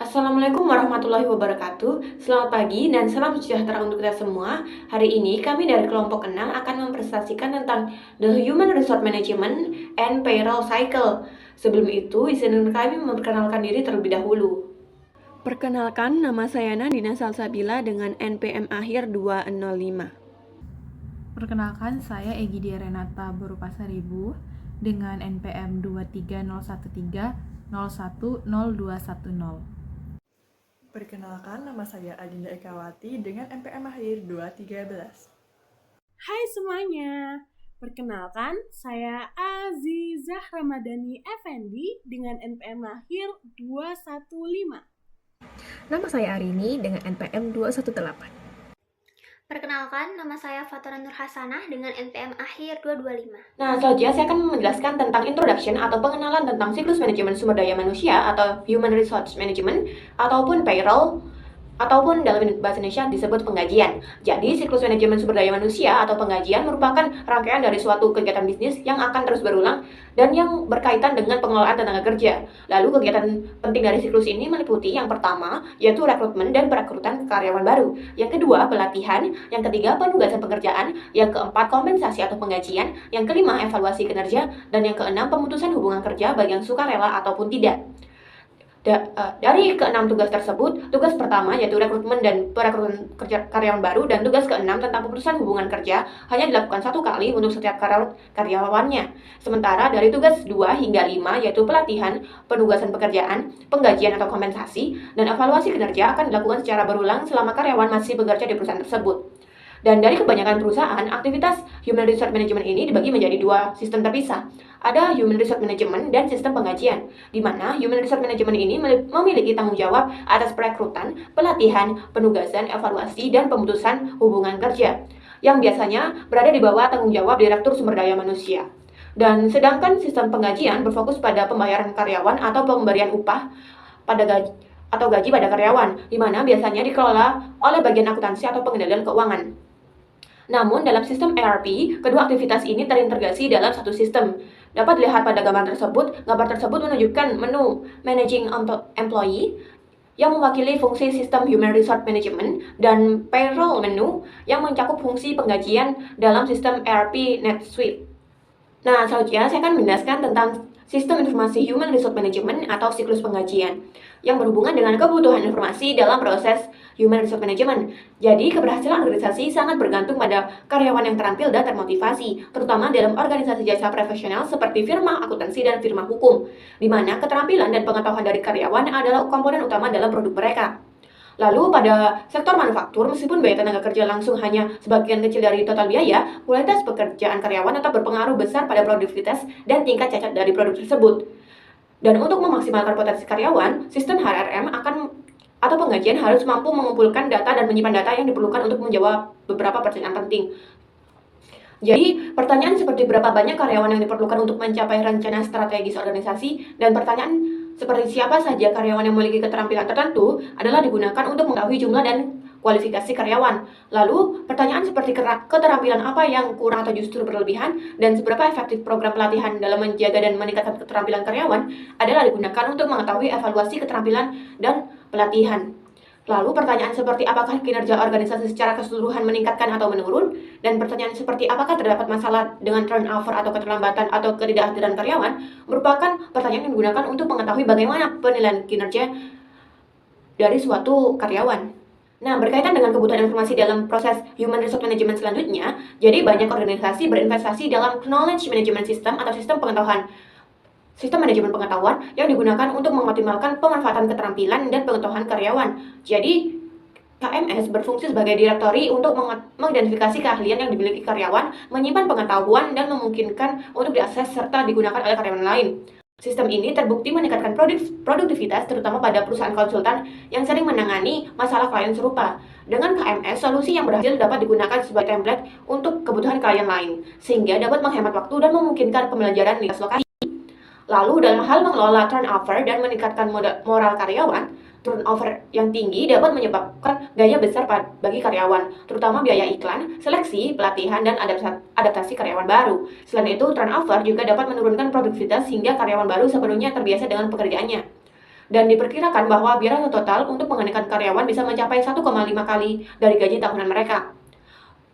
Assalamualaikum warahmatullahi wabarakatuh. Selamat pagi dan salam sejahtera untuk kita semua. Hari ini kami dari kelompok 6 akan mempresentasikan tentang The Human Resource Management and Payroll Cycle. Sebelum itu, izinkan kami memperkenalkan diri terlebih dahulu. Perkenalkan, nama saya Nadina Salsabila dengan NPM akhir 205. Perkenalkan, saya Egidia Renata Borupasaribu dengan NPM 23013010210. Perkenalkan, nama saya Adinda Ekawati dengan NPM akhir 213. Hai semuanya, perkenalkan saya Azizah Ramadhani Effendi dengan NPM akhir 215. Nama saya Arini dengan NPM 218. Perkenalkan, nama saya Fatura Nur Hasanah dengan NPM akhir 225. Nah, selanjutnya saya akan menjelaskan tentang introduction atau pengenalan tentang siklus manajemen sumber daya manusia atau Human Resource Management ataupun Payroll ataupun dalam bahasa Indonesia disebut penggajian. Jadi, siklus manajemen sumber daya manusia atau penggajian merupakan rangkaian dari suatu kegiatan bisnis yang akan terus berulang dan yang berkaitan dengan pengelolaan tenaga kerja. Lalu, kegiatan penting dari siklus ini meliputi yang pertama, yaitu rekrutmen dan perekrutan karyawan baru. Yang kedua, pelatihan. Yang ketiga, penugasan pekerjaan. Yang keempat, kompensasi atau penggajian. Yang kelima, evaluasi kinerja. Dan yang keenam, pemutusan hubungan kerja bagi yang sukarela ataupun tidak. Dari keenam tugas tersebut, tugas pertama yaitu rekrutmen dan perekrutan karyawan baru, dan tugas keenam tentang pemutusan hubungan kerja hanya dilakukan satu kali untuk setiap karyawannya. Sementara dari tugas 2 hingga 5 yaitu pelatihan, penugasan pekerjaan, penggajian atau kompensasi, dan evaluasi kinerja akan dilakukan secara berulang selama karyawan masih bekerja di perusahaan tersebut. Dan dari kebanyakan perusahaan, aktivitas Human Resource Management ini dibagi menjadi dua sistem terpisah. Ada Human Resource Management dan sistem penggajian, di mana Human Resource Management ini memiliki tanggung jawab atas perekrutan, pelatihan, penugasan, evaluasi, dan pemutusan hubungan kerja, yang biasanya berada di bawah tanggung jawab Direktur Sumber Daya Manusia. Dan sedangkan sistem penggajian berfokus pada pembayaran karyawan atau pemberian upah pada gaji pada karyawan, di mana biasanya dikelola oleh bagian akuntansi atau pengendalian keuangan. Namun, dalam sistem ERP, kedua aktivitas ini terintegrasi dalam satu sistem. Dapat dilihat pada gambar tersebut. Gambar tersebut menunjukkan menu Managing Employee yang mewakili fungsi sistem Human Resource Management dan Payroll menu yang mencakup fungsi penggajian dalam sistem ERP NetSuite. Nah, selanjutnya saya akan menjelaskan tentang Sistem Informasi Human Resource Management atau siklus penggajian yang berhubungan dengan kebutuhan informasi dalam proses Human Resource Management. Jadi, keberhasilan organisasi sangat bergantung pada karyawan yang terampil dan termotivasi, terutama dalam organisasi jasa profesional seperti firma akuntansi dan firma hukum, di mana keterampilan dan pengetahuan dari karyawan adalah komponen utama dalam produk mereka. Lalu pada sektor manufaktur, meskipun biaya tenaga kerja langsung hanya sebagian kecil dari total biaya, kualitas pekerjaan karyawan tetap berpengaruh besar pada produktivitas dan tingkat cacat dari produk tersebut. Dan untuk memaksimalkan potensi karyawan, sistem HRM atau penggajian harus mampu mengumpulkan data dan menyimpan data yang diperlukan untuk menjawab beberapa pertanyaan penting. Jadi, pertanyaan seperti berapa banyak karyawan yang diperlukan untuk mencapai rencana strategis organisasi, dan pertanyaan seperti siapa saja karyawan yang memiliki keterampilan tertentu adalah digunakan untuk mengetahui jumlah dan kualifikasi karyawan. Lalu, pertanyaan seperti keterampilan apa yang kurang atau justru berlebihan, dan seberapa efektif program pelatihan dalam menjaga dan meningkatkan keterampilan karyawan adalah digunakan untuk mengetahui evaluasi keterampilan dan pelatihan. Lalu, pertanyaan seperti apakah kinerja organisasi secara keseluruhan meningkatkan atau menurun, dan pertanyaan seperti apakah terdapat masalah dengan turnover atau keterlambatan atau ketidakhadiran karyawan, merupakan pertanyaan yang digunakan untuk mengetahui bagaimana penilaian kinerja dari suatu karyawan. Nah, berkaitan dengan kebutuhan informasi dalam proses Human Resource Management selanjutnya, jadi banyak organisasi berinvestasi dalam Knowledge Management System atau sistem manajemen pengetahuan yang digunakan untuk mengoptimalkan pemanfaatan keterampilan dan pengetahuan karyawan. Jadi, KMS berfungsi sebagai direktori untuk mengidentifikasi keahlian yang dimiliki karyawan, menyimpan pengetahuan, dan memungkinkan untuk diakses serta digunakan oleh karyawan lain. Sistem ini terbukti meningkatkan produktivitas terutama pada perusahaan konsultan yang sering menangani masalah klien serupa. Dengan KMS, solusi yang berhasil dapat digunakan sebagai template untuk kebutuhan klien lain, sehingga dapat menghemat waktu dan memungkinkan pembelajaran lintas lokasi. Lalu, dalam hal mengelola turnover dan meningkatkan moral karyawan, turnover yang tinggi dapat menyebabkan gaya besar bagi karyawan, terutama biaya iklan, seleksi, pelatihan, dan adaptasi karyawan baru. Selain itu, turnover juga dapat menurunkan produktivitas hingga karyawan baru sepenuhnya terbiasa dengan pekerjaannya. Dan diperkirakan bahwa biaya total untuk menggantikan karyawan bisa mencapai 1,5 kali dari gaji tahunan mereka.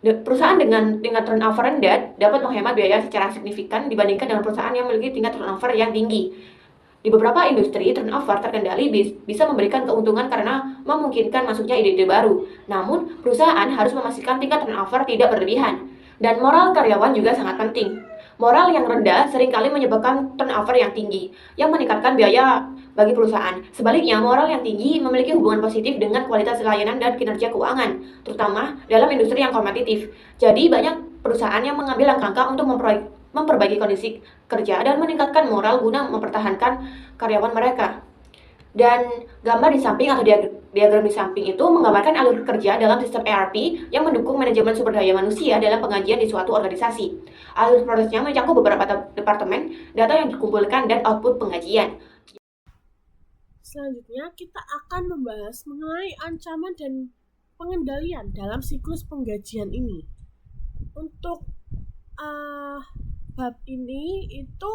Perusahaan dengan turnover rendah dapat menghemat biaya secara signifikan dibandingkan dengan perusahaan yang memiliki tingkat turnover yang tinggi. Di beberapa industri, turnover terkendali bisa memberikan keuntungan karena memungkinkan masuknya ide-ide baru. Namun, perusahaan harus memastikan tingkat turnover tidak berlebihan. Dan moral karyawan juga sangat penting. Moral yang rendah seringkali menyebabkan turnover yang tinggi, yang meningkatkan biaya bagi perusahaan. Sebaliknya, moral yang tinggi memiliki hubungan positif dengan kualitas layanan dan kinerja keuangan, terutama dalam industri yang kompetitif. Jadi, banyak perusahaan yang mengambil langkah untuk memperbaiki kondisi kerja dan meningkatkan moral guna mempertahankan karyawan mereka. Dan gambar di samping atau diagram di samping itu menggambarkan alur kerja dalam sistem ERP yang mendukung manajemen sumber daya manusia dalam pengajian di suatu organisasi. Alur prosesnya mencakup beberapa departemen, data yang dikumpulkan, dan output pengajian. Selanjutnya, kita akan membahas mengenai ancaman dan pengendalian dalam siklus penggajian ini. Untuk bab ini itu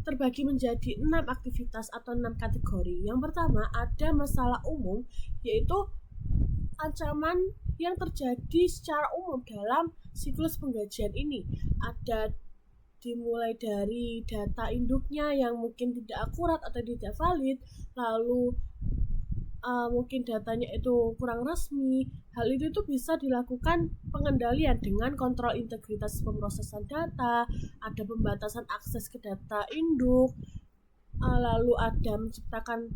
terbagi menjadi 6 aktivitas atau 6 kategori. Yang pertama ada masalah umum, yaitu ancaman yang terjadi secara umum dalam siklus penggajian ini. Ada dimulai dari data induknya yang mungkin tidak akurat atau tidak valid, lalu mungkin datanya itu kurang resmi. Hal itu bisa dilakukan pengendalian dengan kontrol integritas pemrosesan data, ada pembatasan akses ke data induk, lalu ada menciptakan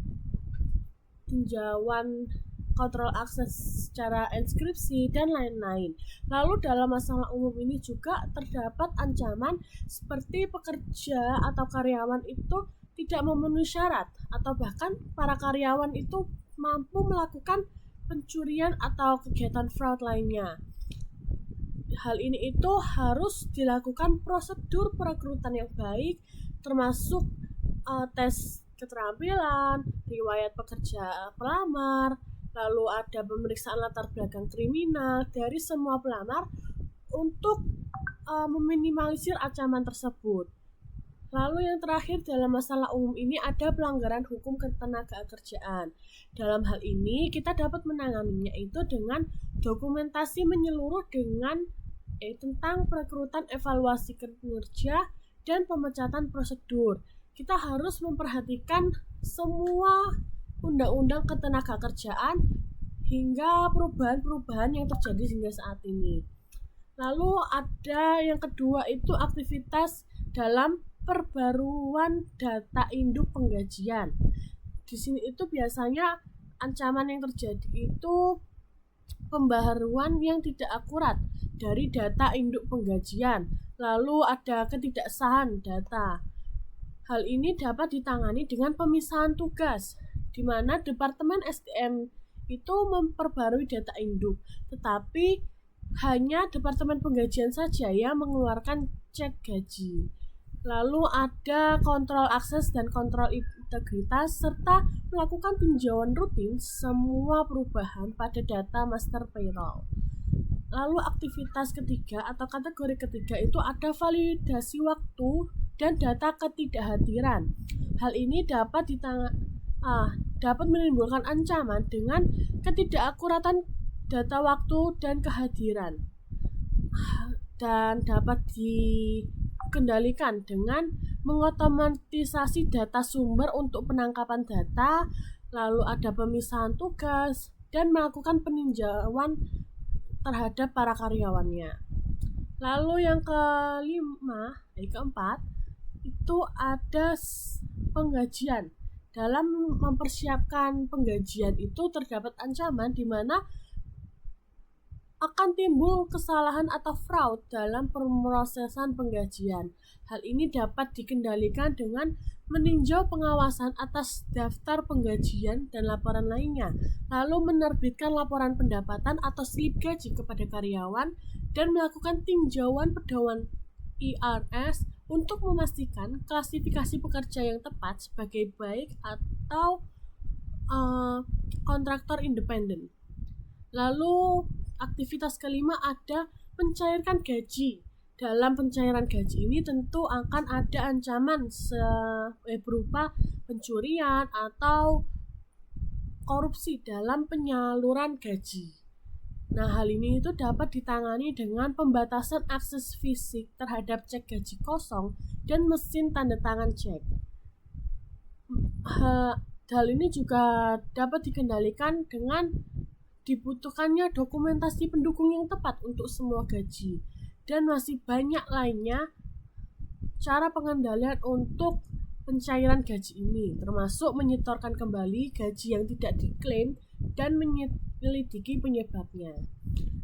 tinjauan kontrol akses secara enskripsi, dan lain-lain. Lalu dalam masalah umum ini juga terdapat ancaman seperti pekerja atau karyawan itu tidak memenuhi syarat, atau bahkan para karyawan itu mampu melakukan pencurian atau kegiatan fraud lainnya. Hal ini itu harus dilakukan prosedur perekrutan yang baik, termasuk tes keterampilan, riwayat pekerja pelamar, lalu ada pemeriksaan latar belakang kriminal dari semua pelamar untuk meminimalisir ancaman tersebut. Lalu yang terakhir dalam masalah umum ini ada pelanggaran hukum ketenagakerjaan. Dalam hal ini kita dapat menanganinya itu dengan dokumentasi menyeluruh tentang perekrutan, evaluasi kinerja, dan pemecatan prosedur. Kita harus memperhatikan semua undang-undang ketenagakerjaan hingga perubahan-perubahan yang terjadi hingga saat ini. Lalu ada yang kedua itu aktivitas dalam perbaruan data induk penggajian. Di sini itu biasanya ancaman yang terjadi itu pembaharuan yang tidak akurat dari data induk penggajian. Lalu ada ketidaksahan data. Hal ini dapat ditangani dengan pemisahan tugas, di mana Departemen SDM itu memperbarui data induk, tetapi hanya Departemen Penggajian saja yang mengeluarkan cek gaji. Lalu ada kontrol akses dan kontrol integritas, serta melakukan tinjauan rutin semua perubahan pada data master payroll. Lalu aktivitas ketiga atau kategori ketiga itu ada validasi waktu dan data ketidakhadiran. Hal ini dapat menimbulkan ancaman dengan ketidakakuratan data waktu dan kehadiran, dan dapat dikendalikan dengan mengotomatisasi data sumber untuk penangkapan data, lalu ada pemisahan tugas, dan melakukan peninjauan terhadap para karyawannya. Lalu yang keempat itu ada penggajian. Dalam mempersiapkan penggajian itu terdapat ancaman di mana akan timbul kesalahan atau fraud dalam pemrosesan penggajian. Hal ini dapat dikendalikan dengan meninjau pengawasan atas daftar penggajian dan laporan lainnya, lalu menerbitkan laporan pendapatan atau slip gaji kepada karyawan, dan melakukan tinjauan pedoman IRS untuk memastikan klasifikasi pekerja yang tepat sebagai baik atau kontraktor independen. Lalu aktivitas kelima ada pencairkan gaji. Dalam pencairan gaji ini tentu akan ada ancaman berupa pencurian atau korupsi dalam penyaluran gaji. Nah, hal ini itu dapat ditangani dengan pembatasan akses fisik terhadap cek gaji kosong dan mesin tanda tangan cek. Hal ini juga dapat dikendalikan dengan dibutuhkannya dokumentasi pendukung yang tepat untuk semua gaji. Dan masih banyak lainnya cara pengendalian untuk pencairan gaji ini, termasuk menyetorkan kembali gaji yang tidak diklaim dan menyelidiki penyebabnya.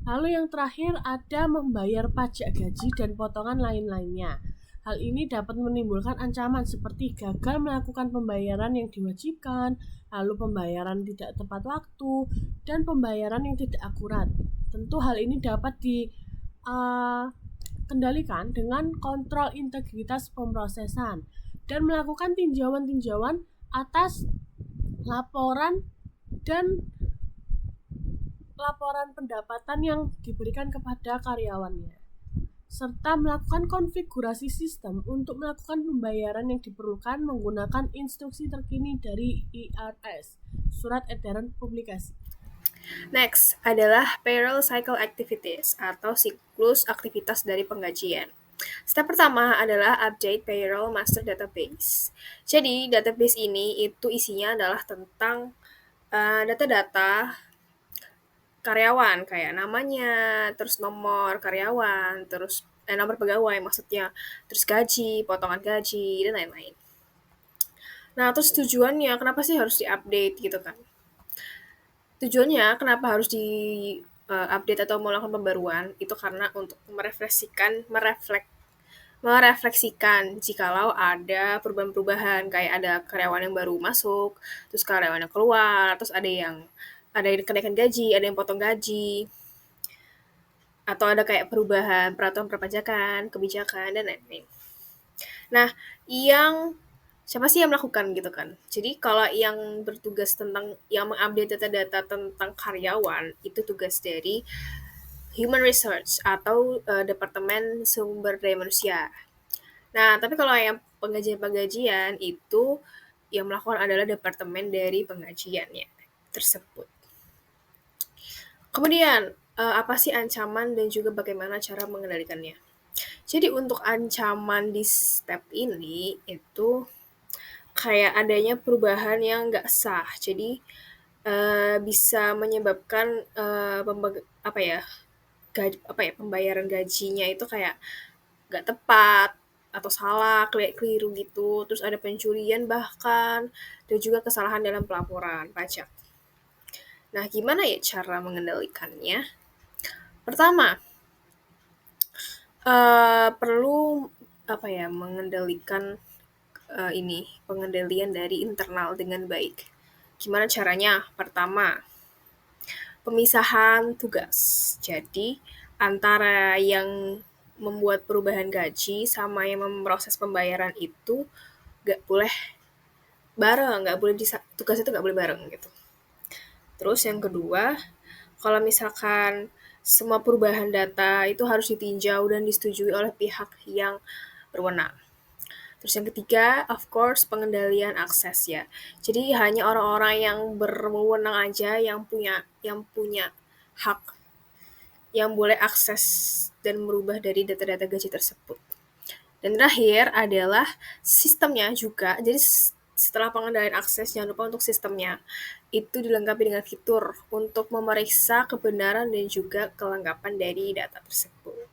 Lalu yang terakhir ada membayar pajak gaji dan potongan lain-lainnya. Hal ini dapat menimbulkan ancaman seperti gagal melakukan pembayaran yang diwajibkan, lalu pembayaran tidak tepat waktu, dan pembayaran yang tidak akurat. Tentu hal ini dapat dikendalikan dengan kontrol integritas pemrosesan dan melakukan tinjauan-tinjauan atas laporan pendapatan yang diberikan kepada karyawannya, serta melakukan konfigurasi sistem untuk melakukan pembayaran yang diperlukan menggunakan instruksi terkini dari IRS, Surat Edaran Publikasi. Next adalah payroll cycle activities atau siklus aktivitas dari penggajian. Step pertama adalah update payroll master database. Jadi database ini itu isinya adalah tentang data-data karyawan kayak namanya, terus nomor karyawan, terus nomor pegawai maksudnya, terus gaji, potongan gaji dan lain-lain. Nah, terus tujuannya kenapa sih harus diupdate gitu kan? Tujuannya kenapa harus update atau melakukan pembaruan itu karena untuk merefleksikan jikalau ada perubahan-perubahan kayak ada karyawan yang baru masuk, terus karyawan yang keluar, terus ada yang kenaikan gaji, ada yang potong gaji, atau ada kayak perubahan peraturan perpajakan, kebijakan dan lain-lain. Nah, siapa sih yang melakukan gitu kan? Jadi kalau yang bertugas tentang yang mengupdate data-data tentang karyawan itu tugas dari Human Research atau Departemen Sumber Daya Manusia. Nah, tapi kalau yang penggajian itu yang melakukan adalah departemen dari penggajiannya tersebut. Kemudian, apa sih ancaman dan juga bagaimana cara mengendalikannya? Jadi untuk ancaman di step ini itu kayak adanya perubahan yang nggak sah. Jadi bisa menyebabkan pembayaran gajinya itu kayak nggak tepat atau salah, keliru gitu. Terus ada pencurian bahkan dan juga kesalahan dalam pelaporan pajak. Nah, gimana ya cara mengendalikannya? Pertama, perlu mengendalikan pengendalian dari internal dengan baik. Gimana caranya? Pertama, pemisahan tugas. Jadi, antara yang membuat perubahan gaji sama yang memproses pembayaran itu nggak boleh bareng, tugas itu nggak boleh bareng gitu. Terus yang kedua, kalau misalkan semua perubahan data itu harus ditinjau dan disetujui oleh pihak yang berwenang. Terus yang ketiga, of course, pengendalian akses ya. Jadi hanya orang-orang yang berwenang aja yang punya hak yang boleh akses dan merubah dari data-data gaji tersebut. Dan terakhir adalah sistemnya juga. Jadi setelah pengendalian akses, jangan lupa untuk sistemnya. Itu dilengkapi dengan fitur untuk memeriksa kebenaran dan juga kelengkapan dari data tersebut.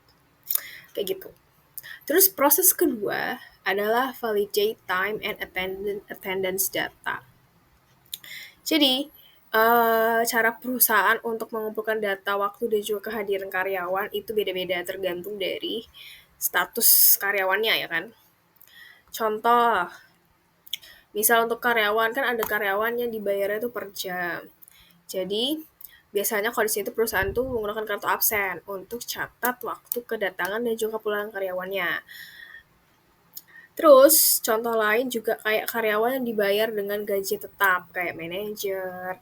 Kayak gitu. Terus proses kedua adalah validate time and attendance data. Jadi, cara perusahaan untuk mengumpulkan data waktu dan juga kehadiran karyawan itu beda-beda tergantung dari status karyawannya ya kan. Contoh, misal untuk karyawan kan ada karyawan yang dibayarnya itu per jam. Jadi, biasanya kalau di situ perusahaan tuh menggunakan kartu absen untuk catat waktu kedatangan dan juga pulangan karyawannya. Terus, contoh lain juga kayak karyawan yang dibayar dengan gaji tetap, kayak manajer,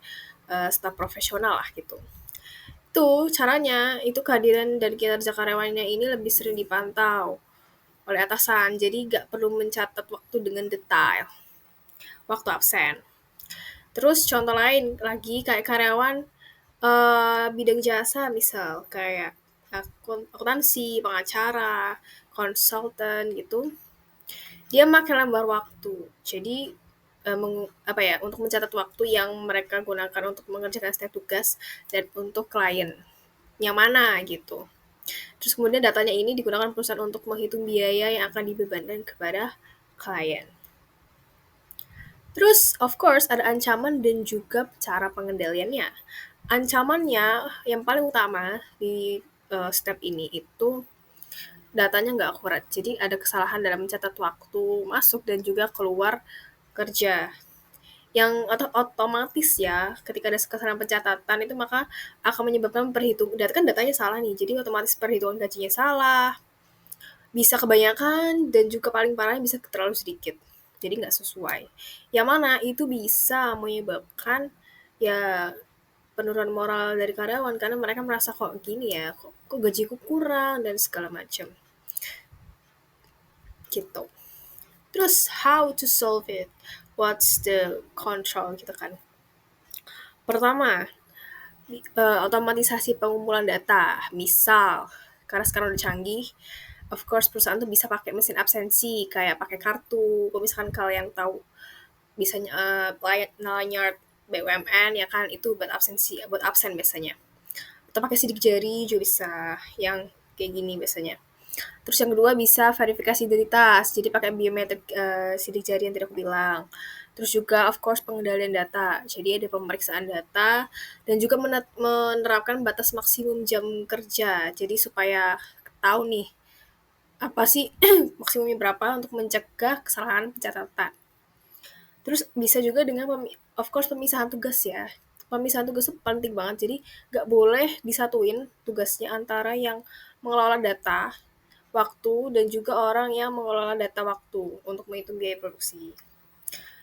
staf profesional lah gitu. Itu caranya, itu kehadiran dan kinerja karyawannya ini lebih sering dipantau oleh atasan, jadi nggak perlu mencatat waktu dengan detail, waktu absen. Terus contoh lain lagi kayak karyawan bidang jasa misal kayak akuntansi, pengacara, konsultan gitu. Dia pakai lembar waktu. Jadi untuk mencatat waktu yang mereka gunakan untuk mengerjakan setiap tugas dan untuk klien yang mana gitu. Terus kemudian datanya ini digunakan perusahaan untuk menghitung biaya yang akan dibebankan kepada klien. Terus of course ada ancaman dan juga cara pengendaliannya. Ancamannya yang paling utama di step ini itu datanya nggak akurat. Jadi ada kesalahan dalam mencatat waktu masuk dan juga keluar kerja. Yang otomatis ya, ketika ada kesalahan pencatatan itu maka akan menyebabkan datanya salah nih. Jadi otomatis perhitungan gajinya salah, bisa kebanyakan dan juga paling parahnya bisa terlalu sedikit. Jadi nggak sesuai. Yang mana itu bisa menyebabkan ya penurunan moral dari karyawan karena mereka merasa kok gini ya, kok gajiku kurang dan segala macam. Gitu. Terus how to solve it? What's the control gitu kan? Pertama, otomatisasi pengumpulan data. Misal, karena sekarang udah canggih, of course perusahaan tuh bisa pakai mesin absensi kayak pakai kartu. Kalau misalkan kalian tahu bisanya lanyard BUMN ya kan itu buat absen biasanya. Atau pakai sidik jari juga bisa yang kayak gini biasanya. Terus yang kedua bisa verifikasi identitas, jadi pakai biometrik sidik jari yang tidak aku bilang. Terus juga of course pengendalian data, jadi ada pemeriksaan data dan juga menerapkan batas maksimum jam kerja, jadi supaya tahu nih apa sih maksimumnya berapa untuk mencegah kesalahan pencatatan. Terus bisa juga dengan of course pemisahan tugas ya. Pemisahan tugas itu penting banget, jadi nggak boleh disatuin tugasnya antara yang mengelola data waktu dan juga orang yang mengelola data waktu untuk menghitung biaya produksi.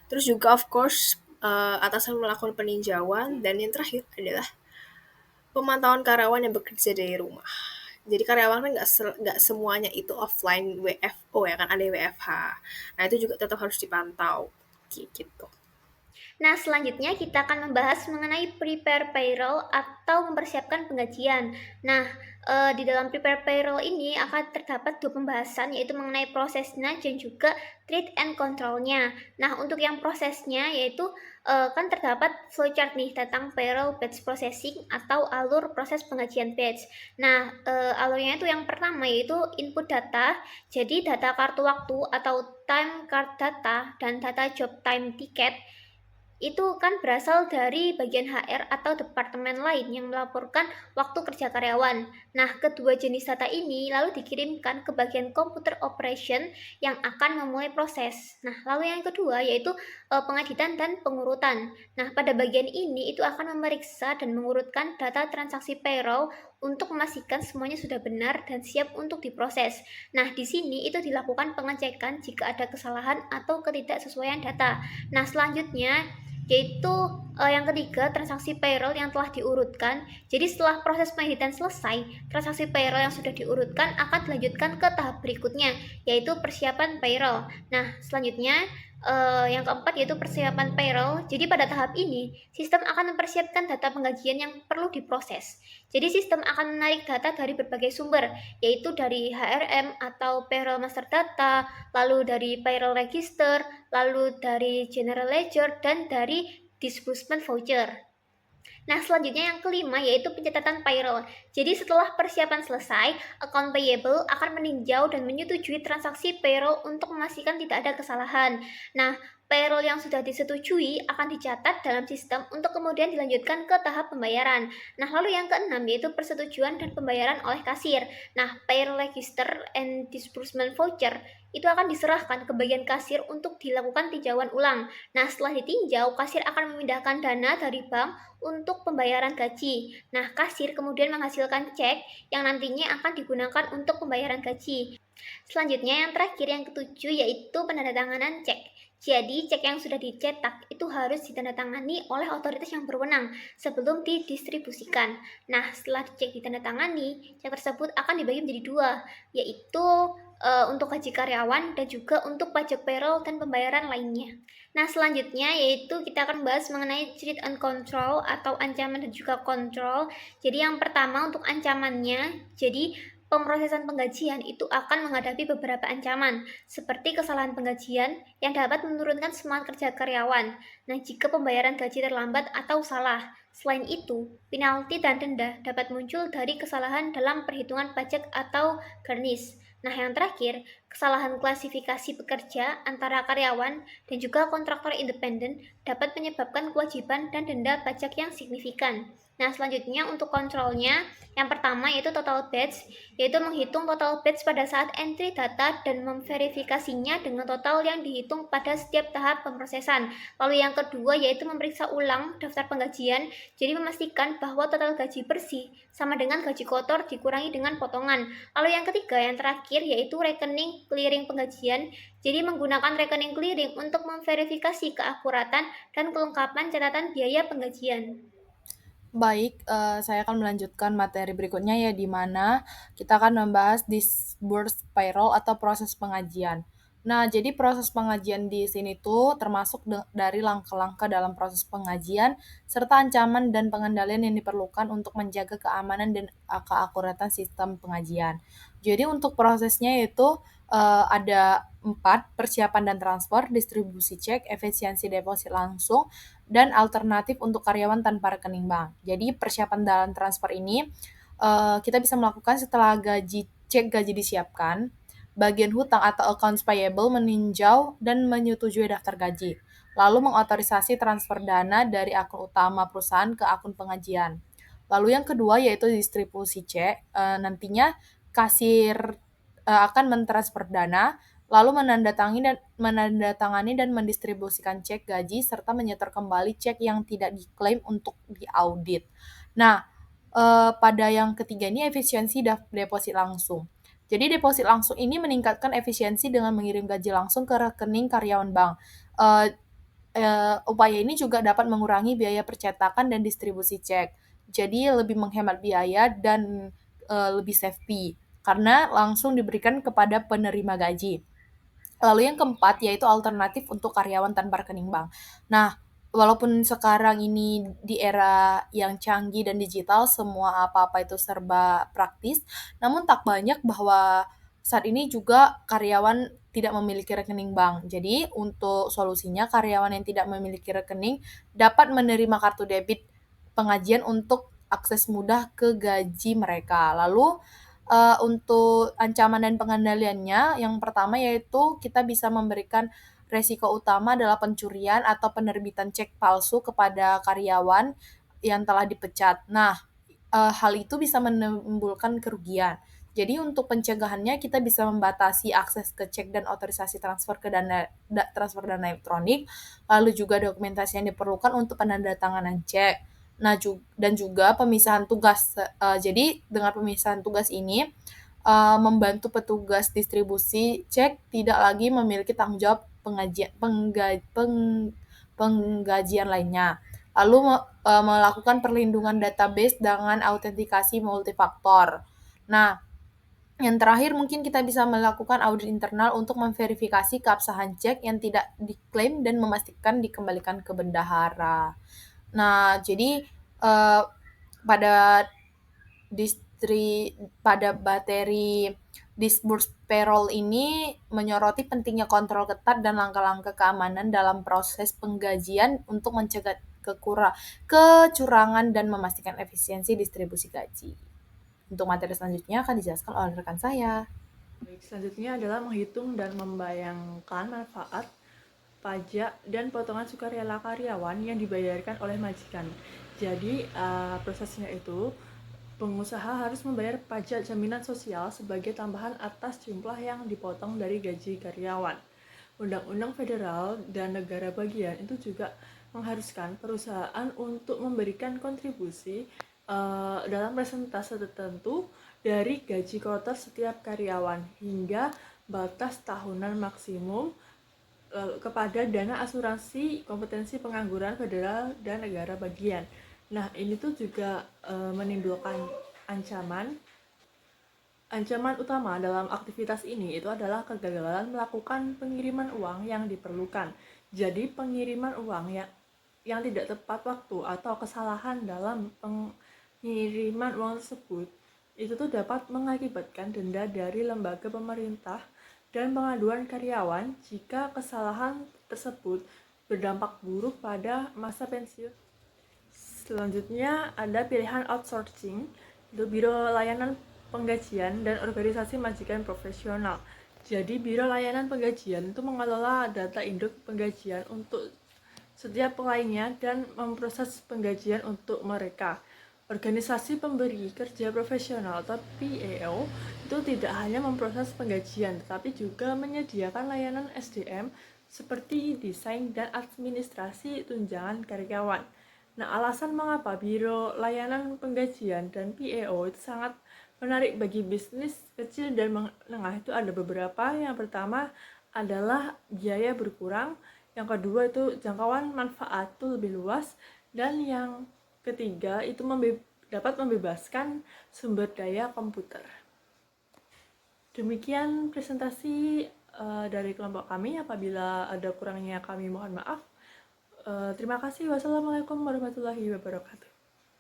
Terus juga of course atasan melakukan peninjauan dan yang terakhir adalah pemantauan karyawan yang bekerja dari rumah. Jadi karyawan kan nggak semuanya itu offline WFO ya kan, ada WFH. Nah itu juga tetap harus dipantau gitu. Nah, selanjutnya kita akan membahas mengenai prepare payroll atau mempersiapkan penggajian. Nah, di dalam prepare payroll ini akan terdapat dua pembahasan, yaitu mengenai prosesnya dan juga treat and control-nya. Nah, untuk yang prosesnya yaitu kan terdapat flowchart nih tentang payroll batch processing atau alur proses penggajian batch. Nah, alurnya itu yang pertama yaitu input data, jadi data kartu waktu atau time card data dan data job time ticket itu kan berasal dari bagian HR atau departemen lain yang melaporkan waktu kerja karyawan. Nah, kedua jenis data ini lalu dikirimkan ke bagian computer operation yang akan memulai proses. Nah, lalu yang kedua yaitu pengeditan dan pengurutan. Nah, pada bagian ini itu akan memeriksa dan mengurutkan data transaksi payroll untuk memastikan semuanya sudah benar dan siap untuk diproses. Nah, di sini itu dilakukan pengecekan jika ada kesalahan atau ketidaksesuaian data. Nah, selanjutnya yaitu yang ketiga transaksi payroll yang telah diurutkan. Jadi setelah proses pengeditan selesai, transaksi payroll yang sudah diurutkan akan dilanjutkan ke tahap berikutnya, yaitu persiapan payroll. Nah, selanjutnya yang keempat yaitu persiapan payroll. Jadi pada tahap ini, sistem akan mempersiapkan data penggajian yang perlu diproses. Jadi sistem akan menarik data dari berbagai sumber, yaitu dari HRM atau payroll master data, lalu dari payroll register, lalu dari general ledger, dan dari disbursement voucher. Nah, selanjutnya yang kelima yaitu pencatatan payroll. Jadi setelah persiapan selesai, account payable akan meninjau dan menyetujui transaksi payroll untuk memastikan tidak ada kesalahan. Nah, payroll yang sudah disetujui akan dicatat dalam sistem untuk kemudian dilanjutkan ke tahap pembayaran. Nah, lalu yang keenam yaitu persetujuan dan pembayaran oleh kasir. Nah, payroll register and disbursement voucher itu akan diserahkan ke bagian kasir untuk dilakukan tinjauan ulang. Nah, setelah ditinjau, kasir akan memindahkan dana dari bank untuk pembayaran gaji. Nah, kasir kemudian menghasilkan cek yang nantinya akan digunakan untuk pembayaran gaji. Selanjutnya yang terakhir yang ketujuh yaitu penandatanganan cek. Jadi cek yang sudah dicetak itu harus ditandatangani oleh otoritas yang berwenang sebelum didistribusikan. Nah, setelah cek ditandatangani, cek tersebut akan dibagi menjadi dua, yaitu untuk gaji karyawan dan juga untuk pajak payroll dan pembayaran lainnya. Nah, selanjutnya yaitu kita akan bahas mengenai threat and control atau ancaman dan juga kontrol. Jadi yang pertama untuk ancamannya, jadi pemrosesan penggajian itu akan menghadapi beberapa ancaman, seperti kesalahan penggajian yang dapat menurunkan semangat kerja karyawan. Nah, jika pembayaran gaji terlambat atau salah. Selain itu, penalti dan denda dapat muncul dari kesalahan dalam perhitungan pajak atau garnish. Nah, yang terakhir, kesalahan klasifikasi pekerja antara karyawan dan juga kontraktor independen dapat menyebabkan kewajiban dan denda pajak yang signifikan. Nah, selanjutnya untuk kontrolnya, yang pertama yaitu total batch, yaitu menghitung total batch pada saat entry data dan memverifikasinya dengan total yang dihitung pada setiap tahap pemrosesan. Lalu yang kedua yaitu memeriksa ulang daftar penggajian, jadi memastikan bahwa total gaji bersih sama dengan gaji kotor dikurangi dengan potongan. Lalu yang ketiga, yang terakhir yaitu rekening clearing penggajian, jadi menggunakan rekening clearing untuk memverifikasi keakuratan dan kelengkapan catatan biaya penggajian. Baik, saya akan melanjutkan materi berikutnya ya, di mana kita akan membahas disbursed payroll atau proses pengajian. Nah, jadi proses pengajian di sini tuh termasuk dari langkah-langkah dalam proses pengajian serta ancaman dan pengendalian yang diperlukan untuk menjaga keamanan dan keakuratan sistem pengajian. Jadi untuk prosesnya itu ada 4: persiapan dan transfer, distribusi cek, efisiensi deposit langsung, dan alternatif untuk karyawan tanpa rekening bank. Jadi persiapan dalam transfer ini kita bisa melakukan setelah cek gaji disiapkan, bagian hutang atau accounts payable meninjau dan menyetujui daftar gaji, lalu mengotorisasi transfer dana dari akun utama perusahaan ke akun pengajian. Lalu yang kedua yaitu distribusi cek, nantinya kasir akan mentransfer dana, lalu menandatangani dan mendistribusikan cek gaji serta menyetor kembali cek yang tidak diklaim untuk diaudit. Nah, pada yang ketiga ini efisiensi deposit langsung. Jadi deposit langsung ini meningkatkan efisiensi dengan mengirim gaji langsung ke rekening karyawan bank. Upaya ini juga dapat mengurangi biaya percetakan dan distribusi cek. Jadi lebih menghemat biaya dan lebih safety karena langsung diberikan kepada penerima gaji. Lalu yang keempat yaitu alternatif untuk karyawan tanpa rekening bank. Nah, walaupun sekarang ini di era yang canggih dan digital, semua apa-apa itu serba praktis, namun tak banyak bahwa saat ini juga karyawan tidak memiliki rekening bank. Jadi, untuk solusinya karyawan yang tidak memiliki rekening dapat menerima kartu debit pengajian untuk akses mudah ke gaji mereka. Lalu untuk ancaman dan pengendaliannya, yang pertama yaitu kita bisa memberikan resiko utama adalah pencurian atau penerbitan cek palsu kepada karyawan yang telah dipecat. Nah, hal itu bisa menimbulkan kerugian. Jadi untuk pencegahannya kita bisa membatasi akses ke cek dan otorisasi transfer transfer dana elektronik, lalu juga dokumentasi yang diperlukan untuk penandatanganan cek. Nah, dan juga pemisahan tugas. Jadi dengan pemisahan tugas ini membantu petugas distribusi cek tidak lagi memiliki tanggung jawab penggajian lainnya. Lalu melakukan perlindungan database dengan autentikasi multifaktor. Nah, yang terakhir mungkin kita bisa melakukan audit internal untuk memverifikasi keabsahan cek yang tidak diklaim dan memastikan dikembalikan ke bendahara. Nah, jadi pada materi disbursed payroll ini menyoroti pentingnya kontrol ketat dan langkah-langkah keamanan dalam proses penggajian untuk mencegah kecurangan dan memastikan efisiensi distribusi gaji. Untuk materi selanjutnya akan dijelaskan oleh rekan saya. Baik, selanjutnya adalah menghitung dan membayangkan manfaat pajak dan potongan sukarela karyawan yang dibayarkan oleh majikan. Jadi prosesnya itu pengusaha harus membayar pajak jaminan sosial sebagai tambahan atas jumlah yang dipotong dari gaji karyawan. Undang-undang federal dan negara bagian itu juga mengharuskan perusahaan untuk memberikan kontribusi dalam persentase tertentu dari gaji kotor setiap karyawan hingga batas tahunan maksimum kepada dana asuransi kompetensi pengangguran federal dan negara bagian. Nah, ini tuh juga menimbulkan ancaman Ancaman utama dalam aktivitas ini itu adalah kegagalan melakukan pengiriman uang yang diperlukan. Jadi pengiriman uang yang tidak tepat waktu atau kesalahan dalam pengiriman uang tersebut itu tuh dapat mengakibatkan denda dari lembaga pemerintah dan pengaduan karyawan jika kesalahan tersebut berdampak buruk pada masa pensiun. Selanjutnya ada pilihan outsourcing, itu biro layanan penggajian dan organisasi majikan profesional. Jadi biro layanan penggajian itu mengelola data induk penggajian untuk setiap pelayannya dan memproses penggajian untuk mereka. Organisasi pemberi kerja profesional atau PEO itu tidak hanya memproses penggajian, tetapi juga menyediakan layanan SDM seperti desain dan administrasi tunjangan karyawan. Nah, alasan mengapa Biro Layanan Penggajian dan PEO itu sangat menarik bagi bisnis kecil dan menengah itu ada beberapa. Yang pertama adalah biaya berkurang, yang kedua itu jangkauan manfaat itu lebih luas, dan yang ketiga itu dapat membebaskan sumber daya komputer. Demikian presentasi dari kelompok kami. Apabila ada kurangnya kami mohon maaf. Terima kasih. Wassalamualaikum warahmatullahi wabarakatuh.